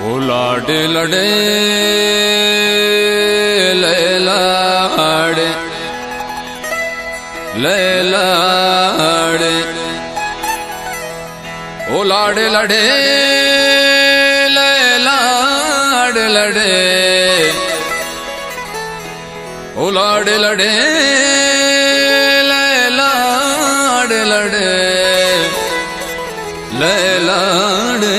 ओ लाडे लड़े लैलाड़े लैलाड़े ओ लाडे लड़े लैलाड़े लड़े ओ लाडे लड़े लैलाड़े लड़े लैलाड़े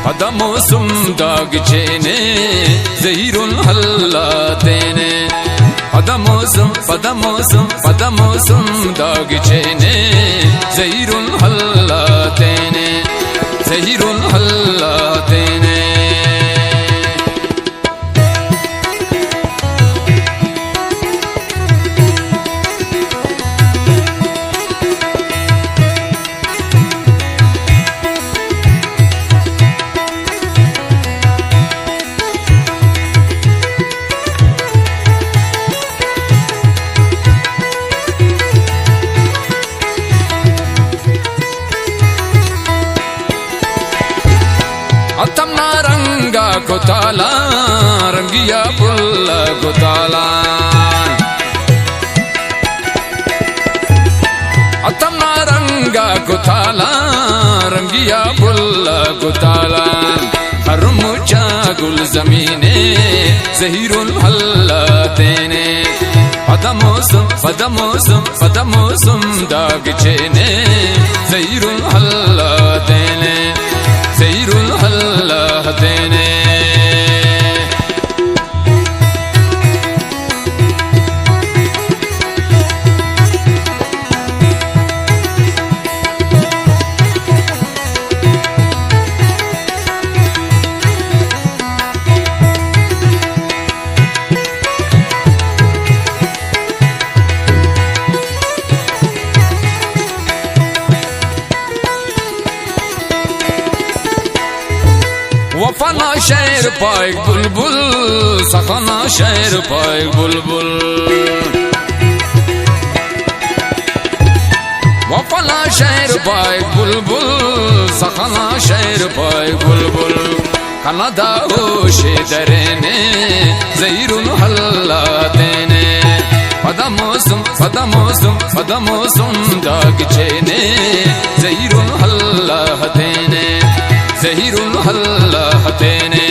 पदमोसुम दागचेने ज़हीरुल हल्लातेने पदमोसुम पदमोसुम पदमोसुम दागचेने ज़हीरुल हल्लातेने ज़हीरुल हल्लातेने अतमना रंगा गोताला रंगिया बुल्ला गोताला अतमना रंगा गोताला रंगिया बुल्ला गोताला हरमुचा गुल जमीने ज़हीरुल हल्लातेने पदमोसुम पदमोसुम पदमोसुम दागचेने ज़हीरुल हल्लातेने ज़हीरुल हल्लातेने वफाना शेर पाइक बुलबुल सखाना शेर पाइक बुलबुल वफाना शेर पाइक बुलबुल सखाना शेर पाइक बुलबुल कनदा होशे दरेने ज़हीरुल हल्लातेने पदमोसुम पदमोसुम पदमोसुम दागचेने ज़हीरुल हल्लातेने ज़हीरुल हल्लातेने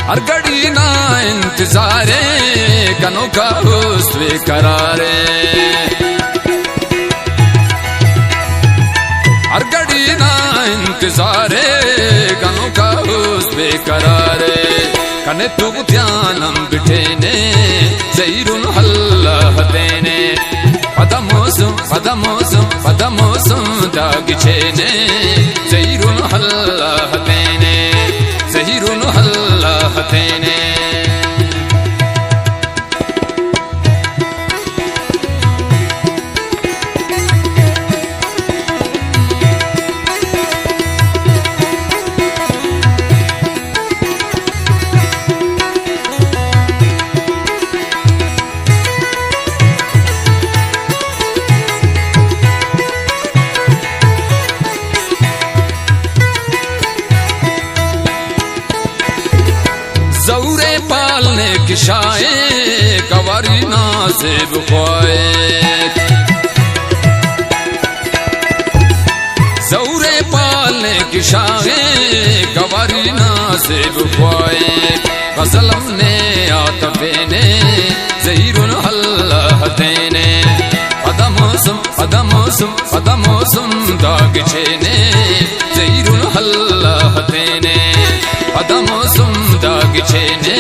हर घड़ी ना इंतजारे कनों का हुस्न करारे हर घड़ी ना इंतजारे कनों का हुस्न करारे कने तू ध्यानम बिठेने ज़हीरुल हल्लातेने पदमोसुम पदमोसुम पदमोसुम दागचेने ज़हीरुल हल्लातेने ज़हीरुल हल्लातेने ज़ौरे पालने की शाये कवारी नाज़िब ख्वाए ज़ौरे पालने की शाये कवारी नाज़िब ख्वाए गज़ल हमने आतफ़े ने ज़हीरुल पदमोसुम दाग छेने जहीरुल हल्ला हतेने पदमोसुम दाग छेने